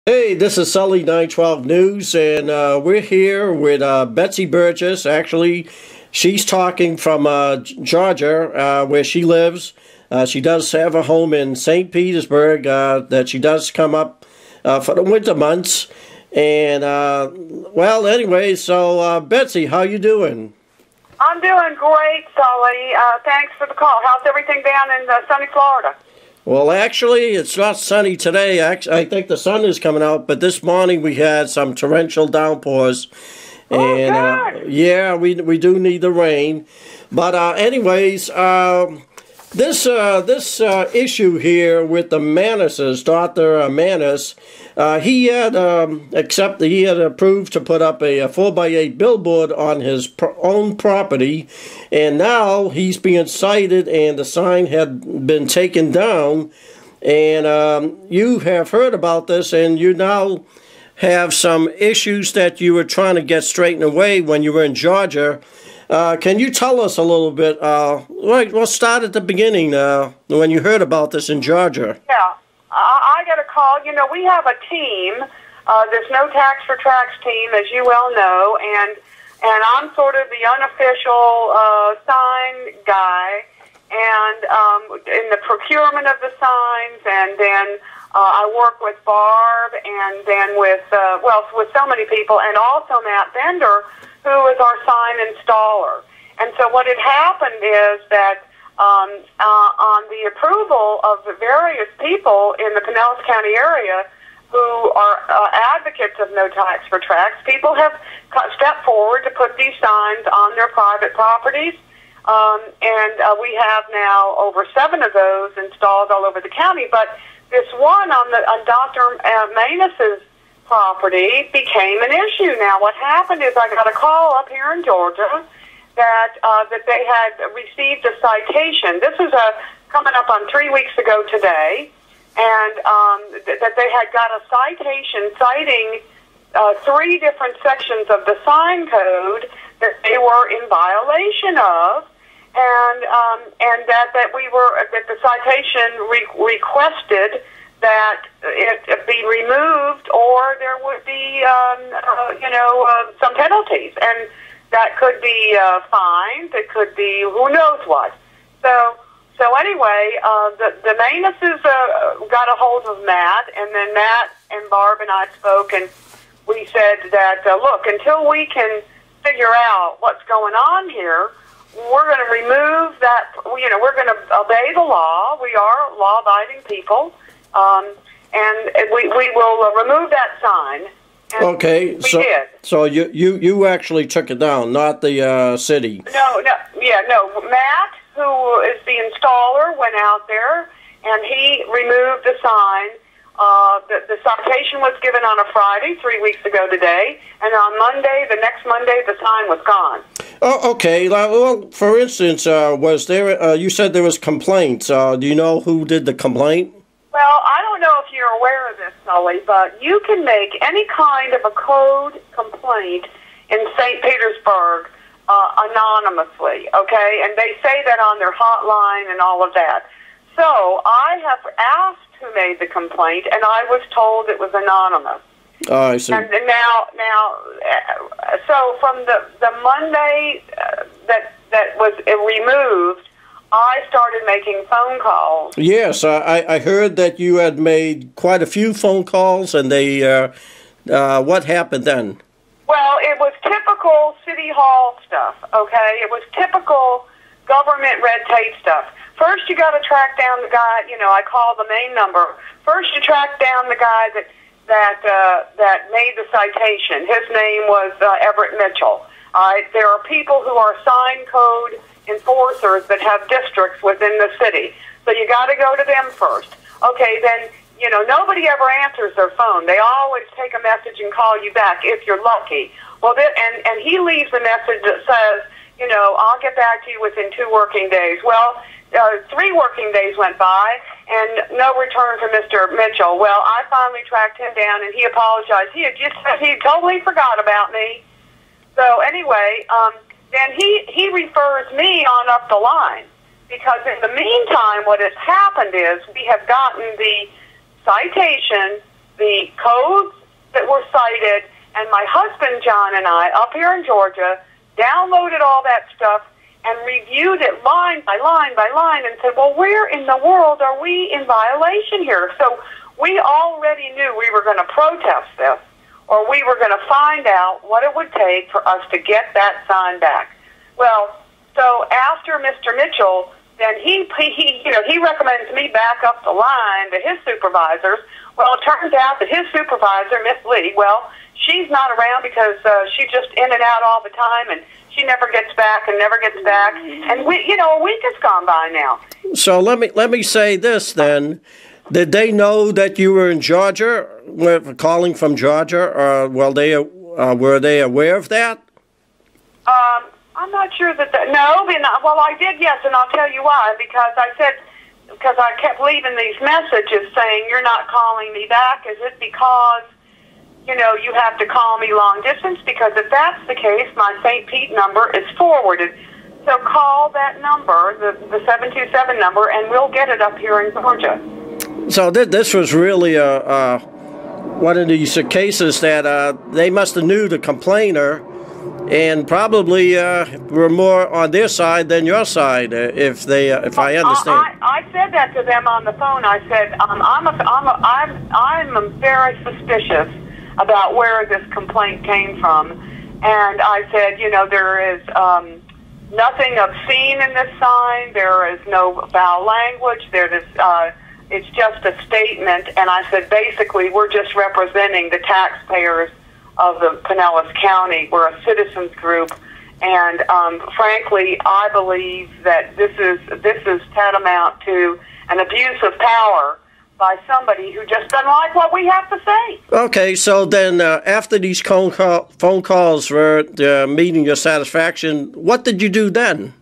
Hey, this is Sully 912 News, and we're here with Betsi Burgess. Actually, she's talking from Georgia, where she lives. She does have a home in St. Petersburg that she does come up for the winter months. And, well, anyway, so Betsi, how you doing? I'm doing great, Sully. Thanks for the call. How's everything down in sunny Florida? Well, actually, it's not sunny today. I think the sun is coming out, but this morning we had some torrential downpours. And, good. Yeah, we do need the rain. But anyways, this issue here with the Manus, Dr. Manus, he had approved to put up a 4x8 billboard on his own property, and now he's being cited, and the sign had been taken down. And you have heard about this, and you now have some issues that you were trying to get straightened away when you were in Georgia. Can you tell us a little bit? We'll start at the beginning when you heard about this in Georgia. Yeah, I got a call. You know, we have a team, this No Tax for Tracks team, as you well know, and I'm sort of the unofficial sign guy, and in the procurement of the signs, and then I work with Barb, and then with so many people, and also Matt Bender, who is our sign installer. And so what had happened is that on the approval of the various people in the Pinellas County area who are advocates of No Tax for Tracks, people have stepped forward to put these signs on their private properties. And we have now over 7 of those installed all over the county. But this one on Dr. Manus's property became an issue. Now, what happened is I got a call up here in Georgia that they had received a citation. This is coming up on 3 weeks ago today, and that they had got a citation citing 3 different sections of the sign code that they were in violation of, and that the citation requested that it be removed, or there would be, some penalties, and that could be fines. It could be who knows what. So anyway, the Manuses got a hold of Matt, and then Matt and Barb and I spoke, and we said that look, until we can figure out what's going on here, we're going to remove that. We're going to obey the law. We are law-abiding people. And we will remove that sign. And okay, so you actually took it down, not the city. No. Matt, who is the installer, went out there and he removed the sign. The citation was given on a Friday, 3 weeks ago today, and on Monday, the next Monday, the sign was gone. Oh, okay. Well, for instance, was there? You said there was complaints. Do you know who did the complaint? Well, I don't know if you're aware of this, Sully, but you can make any kind of a code complaint in St. Petersburg anonymously, okay? And they say that on their hotline and all of that. So I have asked who made the complaint, and I was told it was anonymous. Oh, I see. And now, so from the Monday that was removed, I started making phone calls. Yes, I heard that you had made quite a few phone calls, and they, what happened then? Well, it was typical City Hall stuff, okay? It was typical government red tape stuff. First, you got to track down the guy, I call the main number. First, you track down the guy that made the citation. His name was Everett Mitchell. There are people who are sign code enforcers that have districts within the city. So you got to go to them first. Okay, then, nobody ever answers their phone. They always take a message and call you back if you're lucky. Well, and he leaves a message that says, I'll get back to you within 2 working days. Well, 3 working days went by, and no return from Mr. Mitchell. Well, I finally tracked him down, and he apologized. He totally forgot about me. So anyway, then he refers me on up the line, because in the meantime, what has happened is we have gotten the citation the codes that were cited, and my husband, John, and I, up here in Georgia, downloaded all that stuff and reviewed it line by line by line and said, well, where in the world are we in violation here? So we already knew we were going to protest this, or we were going to find out what it would take for us to get that sign back. Well, so after Mr. Mitchell, then he recommends me back up the line to his supervisors. Well, it turns out that his supervisor, Miss Lee, well, she's not around because she's just in and out all the time, and she never gets back and never gets back. And a week has gone by now. So let me say this then. Did they know that you were in Georgia, calling from Georgia, or were they aware of that? I'm not sure that no, well, I did, yes, and I'll tell you why. Because I kept leaving these messages saying, you're not calling me back. Is it because, you have to call me long distance? Because if that's the case, my St. Pete number is forwarded. So call that number, the 727 number, and we'll get it up here in Georgia. So this was really one of these cases that they must have knew the complainer, and probably were more on their side than your side, if I understand. I said that to them on the phone. I said I'm very suspicious about where this complaint came from, and I said, there is nothing obscene in this sign. There is no foul language. It's just a statement, and I said, basically, we're just representing the taxpayers of the Pinellas County. We're a citizens group, and frankly, I believe that this is tantamount to an abuse of power by somebody who just doesn't like what we have to say. Okay, so then after these phone calls were meeting your satisfaction, what did you do then?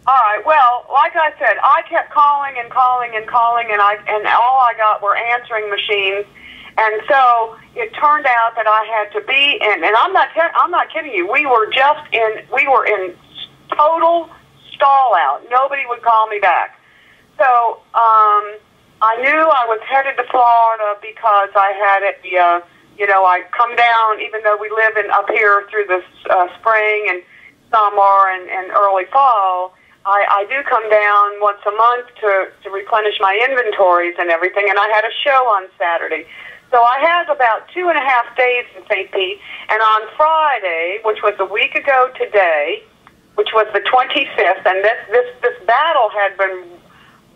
All right. Well, like I said, I kept calling and calling and calling, and all I got were answering machines. And so it turned out that I had to be in, and I'm not kidding you. We were in total stall out. Nobody would call me back. So I knew I was headed to Florida because I had it. I come down, even though we live up here through the spring and summer and early fall. I do come down once a month to replenish my inventories and everything, and I had a show on Saturday. So I had about 2.5 days in St. Pete, and on Friday, which was a week ago today, which was the 25th, and this battle had been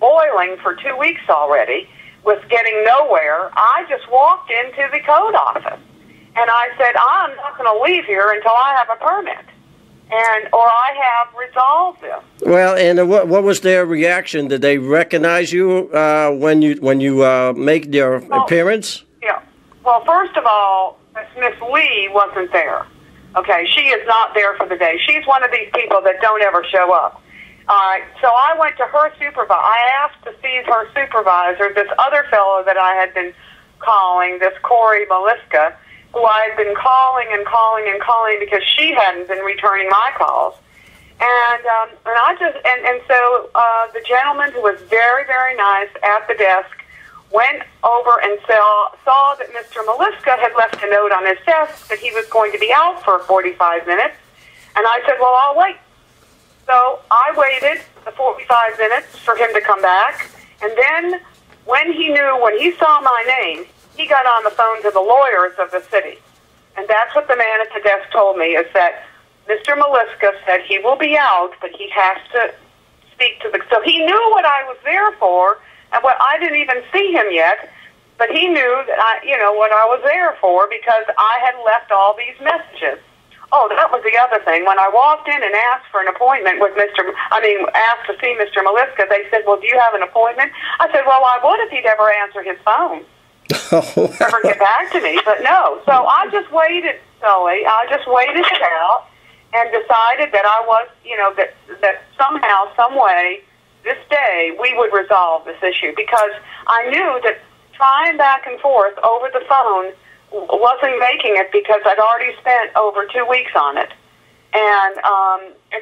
boiling for 2 weeks already, with getting nowhere, I just walked into the code office, and I said, I'm not going to leave here until I have a permit. Or I have resolved this. Well, and what was their reaction? Did they recognize you when you make their appearance? Yeah. Well, first of all, Miss Lee wasn't there. Okay, she is not there for the day. She's one of these people that don't ever show up. So I went to her supervisor. I asked to see her supervisor, this other fellow that I had been calling, this Corey Maliska, who I had been calling and calling and calling because she hadn't been returning my calls. And so the gentleman, who was very, very nice at the desk, went over and saw that Mr. Maliska had left a note on his desk that he was going to be out for 45 minutes. And I said, well, I'll wait. So I waited the 45 minutes for him to come back. And then when he saw my name, he got on the phone to the lawyers of the city. And that's what the man at the desk told me, is that Mr. Maliska said he will be out, but he has to speak to the... So he knew what I was there for, and what I didn't even see him yet, but he knew that what I was there for, because I had left all these messages. Oh, that was the other thing. When I walked in and asked for an appointment with asked to see Mr. Maliska, they said, well, do you have an appointment? I said, well, I would if he'd ever answer his phone. Never get back to me, but no. So I just waited, Sully. I just waited it out and decided that I was, that somehow, some way, this day, we would resolve this issue, because I knew that trying back and forth over the phone wasn't making it, because I'd already spent over 2 weeks on it. And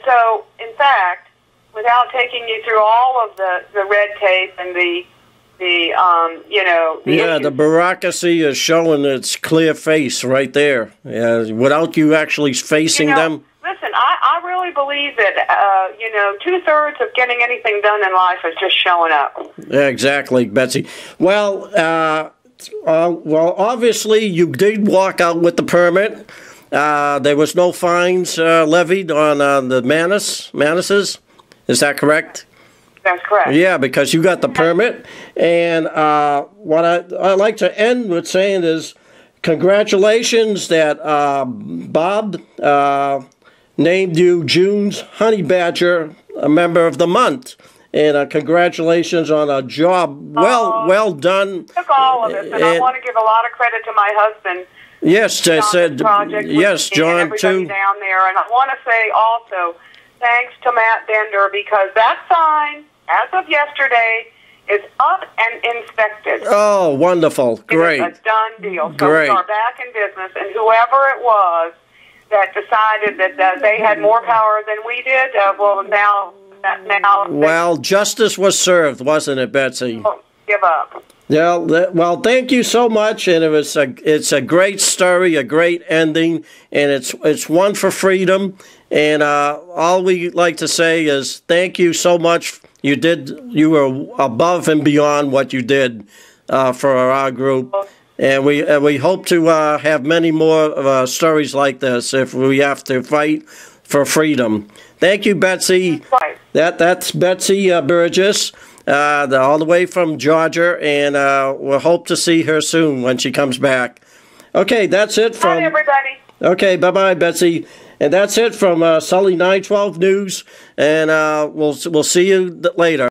so, in fact, without taking you through all of the red tape and the the bureaucracy is showing its clear face right there, without you actually facing them. Listen, I really believe that, 2/3 of getting anything done in life is just showing up. Yeah, exactly, Betsy. Well, obviously you did walk out with the permit. There was no fines levied on the Manuses. Is that correct? That's correct. Yeah, because you got the permit. And what I like to end with saying is congratulations that Bob named you June's Honey Badger, a member of the month. And congratulations on a job well done. Took all of this, and I want to give a lot of credit to my husband. Yes, I said yes, John everybody too. Down there, and I want to say also thanks to Matt Bender, because that sign, as of yesterday, is up and inspected. Oh, wonderful! Great. It's a done deal. So Great. we are back in business, and whoever it was that decided that they had more power than we did, well, justice was served, wasn't it, Betsy? Give up. Yeah. Well, thank you so much, and it's a great story, a great ending, and it's one for freedom. And all we like to say is thank you so much. You were above and beyond what you did for our group, and we hope to have many more stories like this if we have to fight for freedom. Thank you, Betsy. Right. That's Betsi Burgess, all the way from Georgia, and we'll hope to see her soon when she comes back. Okay, that's it from... Bye, everybody. Okay, bye-bye, Betsy. And that's it from Sully 912 News, and we'll see you later.